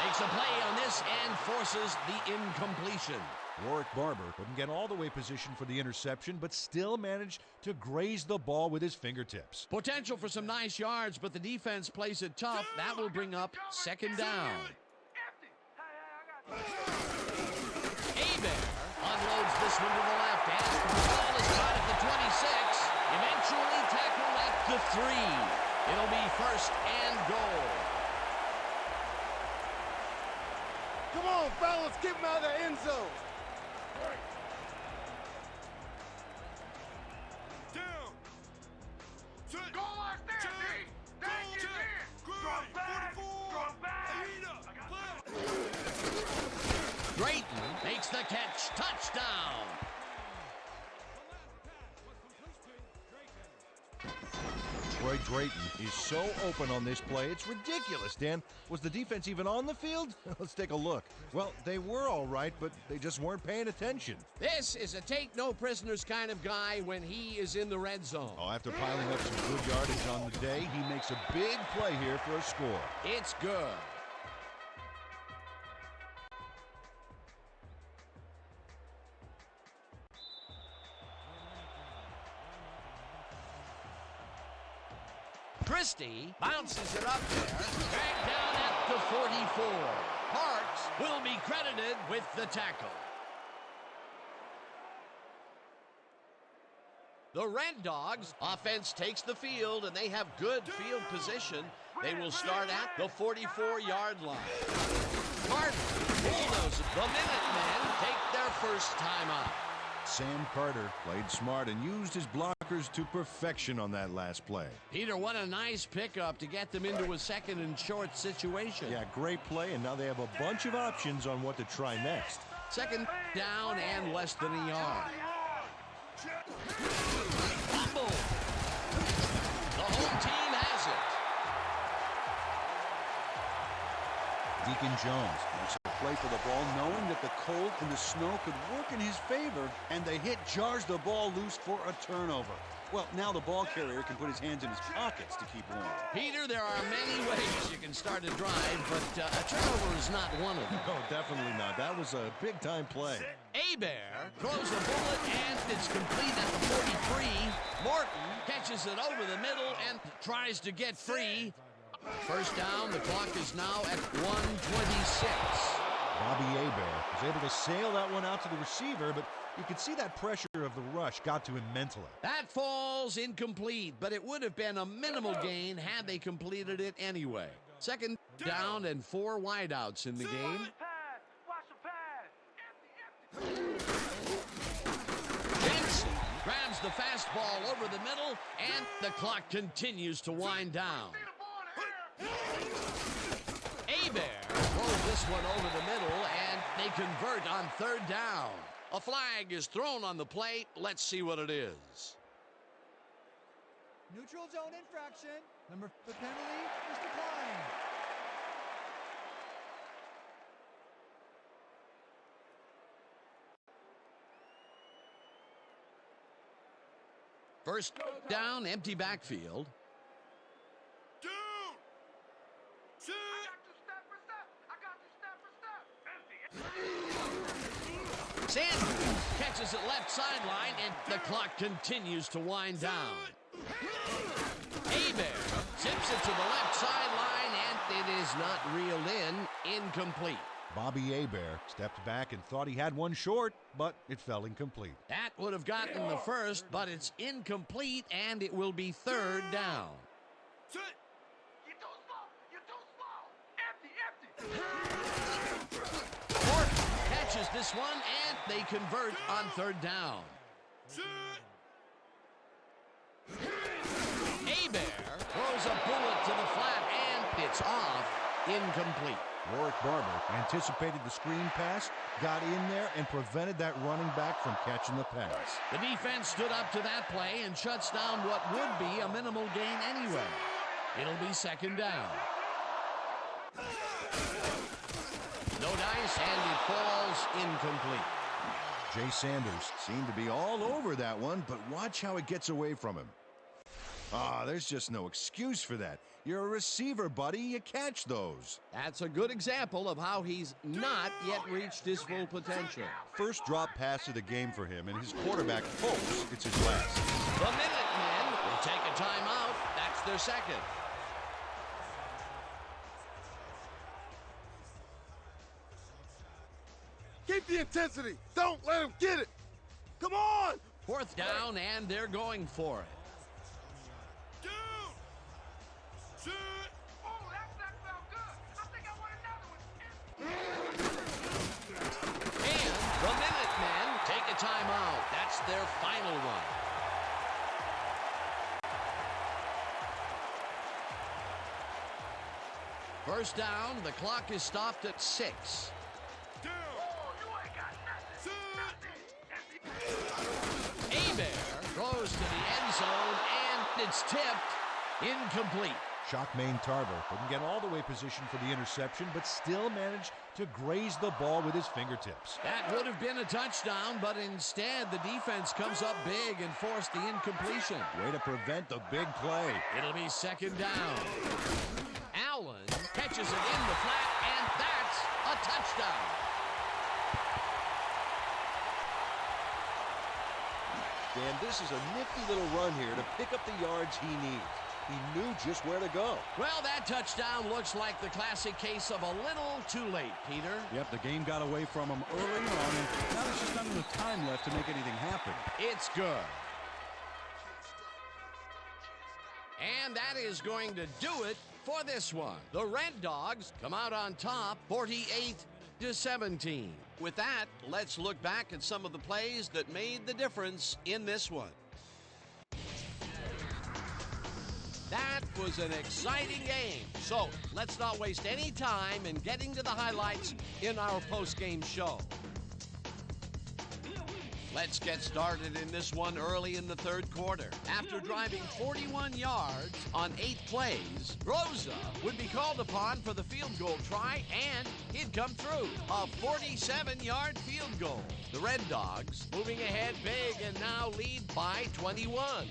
makes a play on this and forces the incompletion. Warwick Barber couldn't get all the way positioned for the interception, but still managed to graze the ball with his fingertips. Potential for some nice yards, but the defense plays it tough. That will bring up 2nd down. Hebert unloads this one to the left, and the ball is caught at the 26. Eventually tackled at the 3. It'll be 1st and goal. Come on, fellas, get him out of the end zone. Down. Go like that, D. Thank you, man. Drop back. Drop back. Drayton makes the catch. Touchdown. Troy Drayton is so open on this play, it's ridiculous, Dan. Was the defense even on the field? Let's take a look. Well, they were all right, but they just weren't paying attention. This is a take-no-prisoners kind of guy when he is in the red zone. Oh, after piling up some good yardage on the day, he makes a big play here for a score. It's good. Christie bounces it up there, dragged down at the 44. Parks will be credited with the tackle. The Red Dogs offense takes the field, and they have good field position. They will start at the 44-yard line. Carter bulldozes. The Minutemen take their first time out. Sam Carter played smart and used his blockers to perfection on that last play. Peter, what a nice pickup to get them into a second and short situation. Yeah, great play, and now they have a bunch of options on what to try next. Second down and less than a yard. Fumble. The home team has it. Deacon Jones makes a play for the ball, knowing that the cold and the snow could work in his favor, and the hit jars the ball loose for a turnover. Well, now the ball carrier can put his hands in his pockets to keep warm. Peter, there are many ways you can start a drive, but a turnover is not one of them. No, definitely not. That was a big-time play. Abear throws a bullet, and it's complete at the 43. Morton catches it over the middle and tries to get free. First down, the clock is now at 1:26. Bobby Abear was able to sail that one out to the receiver, but you could see that pressure of the rush got to him mentally. That falls incomplete, but it would have been a minimal gain had they completed it anyway. Second down and 4 wideouts in the game. Jensen grabs the fastball over the middle, and the clock continues to wind down. Abear throws this one over the middle, and they convert on third down. A flag is thrown on the plate. Let's see what it is. Neutral zone infraction. The penalty is declined. First down, empty backfield. Sanders catches it left sideline, and the clock continues to wind down. Abear zips it to the left sideline, and it is not reeled in. Incomplete. Bobby Abear stepped back and thought he had one short, but it fell incomplete. That would have gotten the first, but it's incomplete, and it will be third down. You're too slow. You're too slow. Empty. Morton catches this one, and they convert on third down. Abear throws a bullet to the flat, and it's off. Incomplete. Warwick Barber anticipated the screen pass, got in there, and prevented that running back from catching the pass. The defense stood up to that play and shuts down what would be a minimal gain anyway. It'll be second down. No dice, and it falls incomplete. Jay Sanders seemed to be all over that one, but watch how it gets away from him. There's just no excuse for that. You're a receiver, buddy. You catch those. That's a good example of how he's not yet reached his full potential. First drop pass of the game for him, and his quarterback hopes it's his last. The Minutemen will take a timeout. That's their second. Keep the intensity. Don't let him get it. Come on. Fourth down, and they're going for it. Shoot. Oh, that felt good. I think I want another one. And the Minutemen take a timeout. That's their final one. First down, the clock is stopped at 6. Abear throws to the end zone, and it's tipped. Incomplete. Shockmain Tarver couldn't get all the way positioned for the interception, but still managed to graze the ball with his fingertips. That would have been a touchdown, but instead the defense comes up big and forced the incompletion. Way to prevent the big play. It'll be second down. Allen catches it in the flat, and that's a touchdown. Dan, this is a nifty little run here to pick up the yards he needs. He knew just where to go. Well, that touchdown looks like the classic case of a little too late, Peter. Yep, the game got away from him early on, and now there's just not enough time left to make anything happen. It's good. And that is going to do it for this one. The Red Dogs come out on top, 48-17. With that, let's look back at some of the plays that made the difference in this one. That was an exciting game. So let's not waste any time in getting to the highlights in our post-game show. Let's get started in this one early in the third quarter. After driving 41 yards on 8 plays, Rosa would be called upon for the field goal try, and he'd come through. A 47-yard field goal. The Red Dogs moving ahead big and now lead by 21.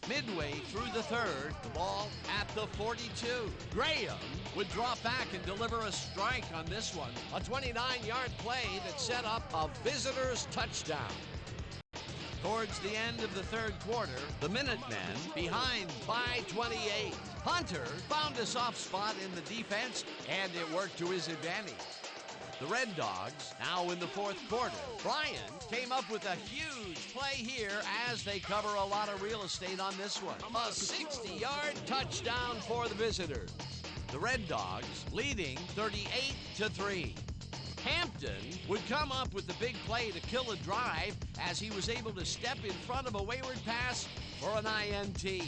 Midway through the third, the ball at the 42. Graham would drop back and deliver a strike on this one. A 29-yard play that set up a visitor's touchdown. Towards the end of the third quarter, the Minutemen behind by 28. Hunter found a soft spot in the defense, and it worked to his advantage. The Red Dogs now in the fourth quarter. Bryan came up with a huge play here as they cover a lot of real estate on this one. A 60-yard touchdown for the visitors. The Red Dogs leading 38-3. Hampton would come up with the big play to kill a drive as he was able to step in front of a wayward pass for an INT.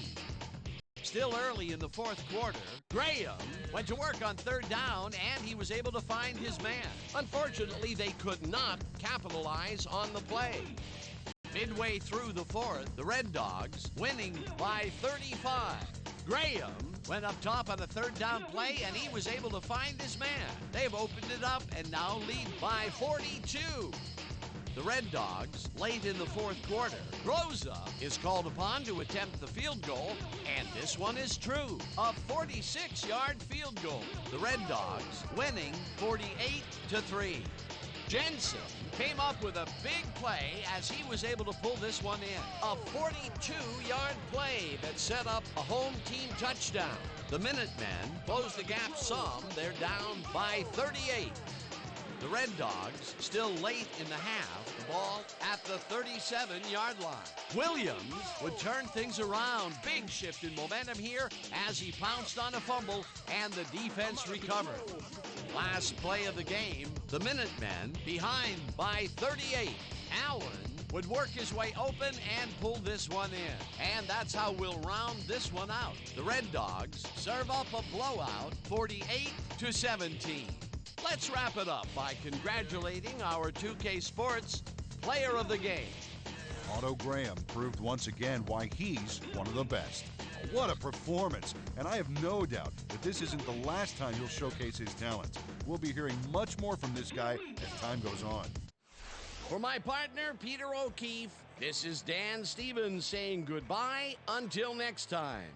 Still early in the fourth quarter, Graham went to work on third down, and he was able to find his man. Unfortunately, they could not capitalize on the play. Midway through the fourth, the Red Dogs winning by 35. Graham went up top on a third down play, and he was able to find his man. They've opened it up and now lead by 42. The Red Dogs, late in the fourth quarter, Rosa is called upon to attempt the field goal, and this one is true. A 46-yard field goal. The Red Dogs winning 48-3. Jensen came up with a big play as he was able to pull this one in. A 42-yard play that set up a home team touchdown. The Minutemen close the gap some. They're down by 38. The Red Dogs still late in the half, the ball at the 37-yard line. Williams would turn things around. Big shift in momentum here as he pounced on a fumble and the defense recovered. Last play of the game, the Minutemen behind by 38. Allen would work his way open and pull this one in. And that's how we'll round this one out. The Red Dogs serve up a blowout, 48-17. Let's wrap it up by congratulating our 2K Sports Player of the Game. Otto Graham proved once again why he's one of the best. What a performance! And I have no doubt that this isn't the last time he'll showcase his talents. We'll be hearing much more from this guy as time goes on. For my partner, Peter O'Keefe, this is Dan Stevens saying goodbye until next time.